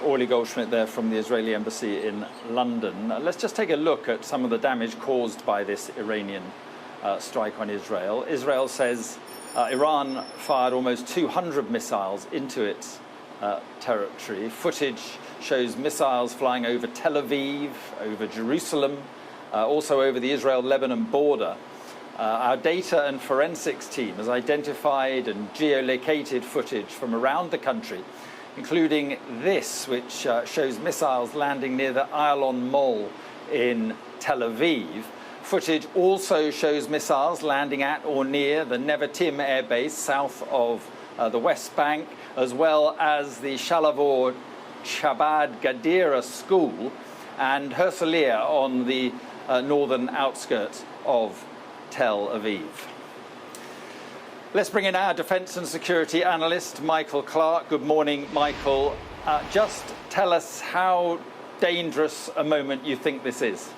Orly Goldschmidt there from the Israeli embassy in London. Let's just take a look at some of the damage caused by this Iranian strike on Israel. Israel says Iran fired almost 200 missiles into its territory. Footage shows missiles flying over Tel Aviv, over Jerusalem, also over the Israel-Lebanon border. Our data and forensics team has identified and geolocated footage from around the country, including this, which shows missiles landing near the Ayalon Mall in Tel Aviv. Footage also shows missiles landing at or near the Nevatim air base south of the West Bank, as well as the Shalavor Chabad Gadira school and Herzliya on the northern outskirts of Tel Aviv. Let's bring in our defence and security analyst, Michael Clarke. Good morning, Michael. Just tell us how dangerous a moment you think this is.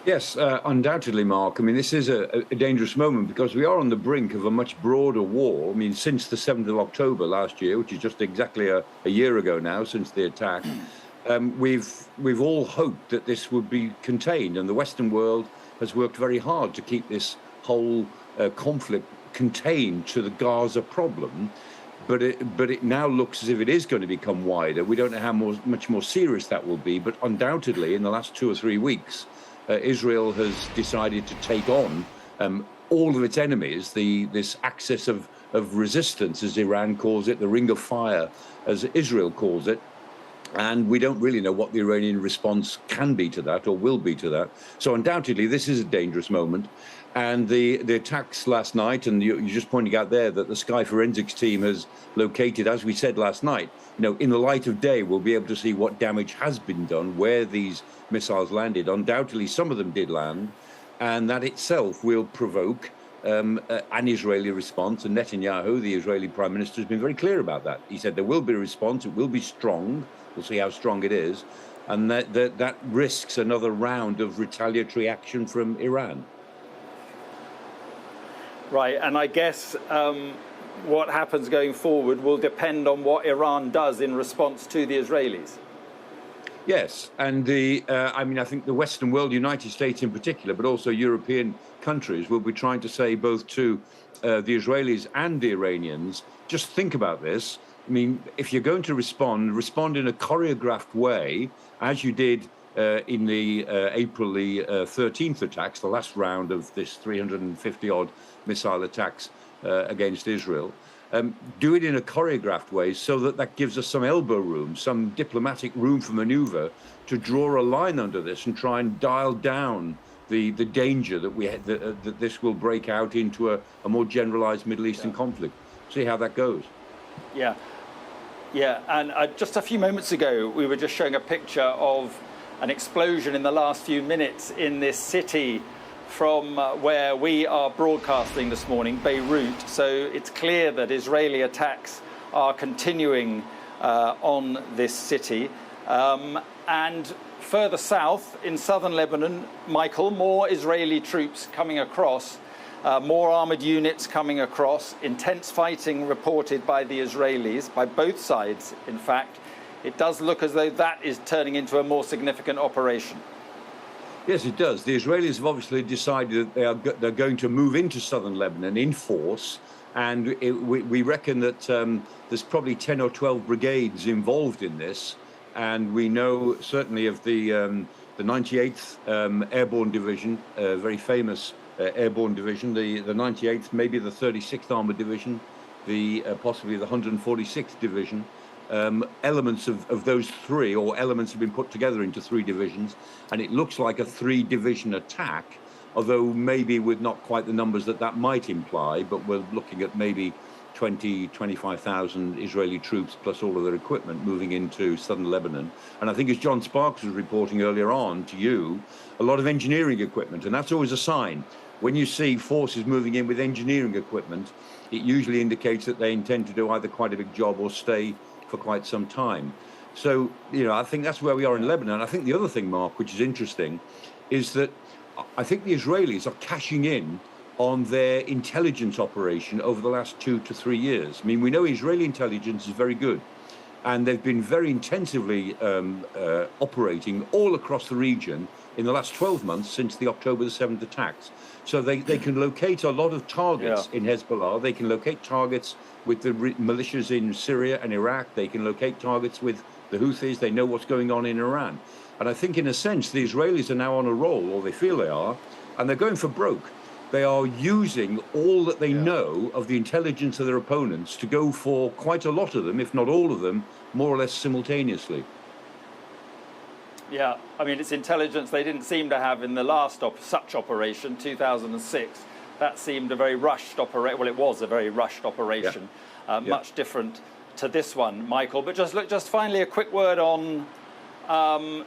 Yes, undoubtedly, Mark. I mean, this is a dangerous moment because we are on the brink of a much broader war. I mean, since the 7th of October last year, which is just exactly a year ago now since the attack, we've all hoped that this would be contained, and the Western world has worked very hard to keep this whole conflict contained to the Gaza problem. But it now looks as if it is going to become wider. We don't know how much more serious that will be, but undoubtedly in the last 2 or 3 weeks, Israel has decided to take on all of its enemies, this axis of resistance, as Iran calls it, the ring of fire, as Israel calls it. And we don't really know what the Iranian response can be to that or will be to that. So undoubtedly, this is a dangerous moment. And the attacks last night, and you're just pointing out there that the Sky Forensics team has located, as we said last night, in the light of day, we'll be able to see what damage has been done, where these missiles landed. Undoubtedly, some of them did land, and that itself will provoke an Israeli response. And Netanyahu, the Israeli prime minister, has been very clear about that. He said there will be a response, it will be strong. We'll see how strong it is. And that risks another round of retaliatory action from Iran. Right, and I guess what happens going forward will depend on what Iran does in response to the Israelis. Yes, and I think the Western world, United States in particular, but also European countries, will be trying to say both to the Israelis and the Iranians, just think about this. I mean, if you're going to respond in a choreographed way, as you did in the April the 13th attacks, the last round of this 350-odd missile attacks against Israel. Do it in a choreographed way so that gives us some elbow room, some diplomatic room for maneuver to draw a line under this and try and dial down the danger that this will break out into a more generalized Middle Eastern conflict. See how that goes. Yeah, and just a few moments ago, we were just showing a picture of an explosion in the last few minutes in this city from where we are broadcasting this morning, Beirut. So it's clear that Israeli attacks are continuing on this city. And further south, in southern Lebanon, Michael, more Israeli troops coming across, more armoured units coming across, intense fighting reported by the Israelis, by both sides, in fact. It does look as though that is turning into a more significant operation. Yes, it does. The Israelis have obviously decided that they're going to move into southern Lebanon in force, and we reckon that there's probably 10 or 12 brigades involved in this, and we know certainly of the 98th Airborne Division, a very famous airborne division, the 98th, maybe the 36th Armoured Division, possibly the 146th Division. Elements of those three, or elements have been put together into 3 divisions, and it looks like a 3-division attack, although maybe with not quite the numbers that might imply, but we're looking at maybe 25,000 Israeli troops plus all of their equipment moving into southern Lebanon. And I think, as John Sparks was reporting earlier on to you, a lot of engineering equipment, and that's always a sign. When you see forces moving in with engineering equipment, it usually indicates that they intend to do either quite a big job or stay for quite some time. So, I think that's where we are in Lebanon. I think the other thing, Mark, which is interesting, is that I think the Israelis are cashing in on their intelligence operation over the last 2 to 3 years. I mean, we know Israeli intelligence is very good. And they've been very intensively operating all across the region in the last 12 months since the October the 7th attacks. So they can locate a lot of targets in Hezbollah. They can locate targets with the militias in Syria and Iraq. They can locate targets with the Houthis. They know what's going on in Iran. And I think, in a sense, the Israelis are now on a roll, or they feel they are, and they're going for broke. They are using all that they know of the intelligence of their opponents to go for quite a lot of them, if not all of them, more or less simultaneously. Yeah, I mean, it's intelligence they didn't seem to have in the last such operation, 2006. That seemed a very rushed operation. Well, it was a very rushed operation, much different to this one, Michael. But just finally, a quick word on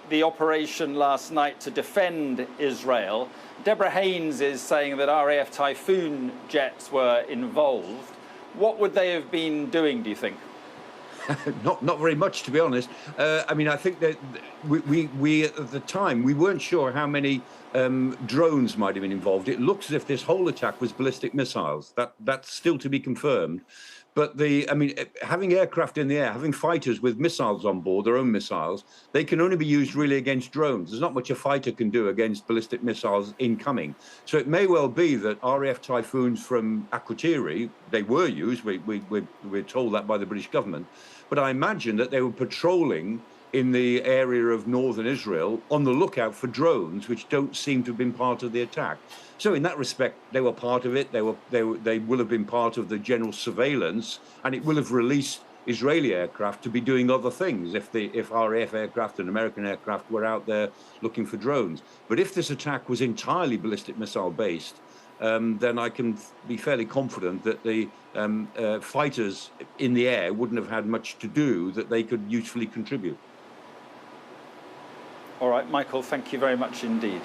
the operation last night to defend Israel. Deborah Haynes is saying that RAF Typhoon jets were involved. What would they have been doing, do you think? Not very much, to be honest. I mean, I think that we at the time, we weren't sure how many drones might have been involved. It looks as if this whole attack was ballistic missiles. That's still to be confirmed. But I mean, having aircraft in the air, having fighters with missiles on board, their own missiles, they can only be used really against drones. There's not much a fighter can do against ballistic missiles incoming. So it may well be that RAF Typhoons from Akrotiri, they were used, we're told that by the British government, but I imagine that they were patrolling in the area of northern Israel on the lookout for drones, which don't seem to have been part of the attack. So in that respect, they were part of it. They will have been part of the general surveillance, and it will have released Israeli aircraft to be doing other things if RAF aircraft and American aircraft were out there looking for drones. But if this attack was entirely ballistic missile based, then I can be fairly confident that the fighters in the air wouldn't have had much to do that they could usefully contribute. All right, Michael, thank you very much indeed.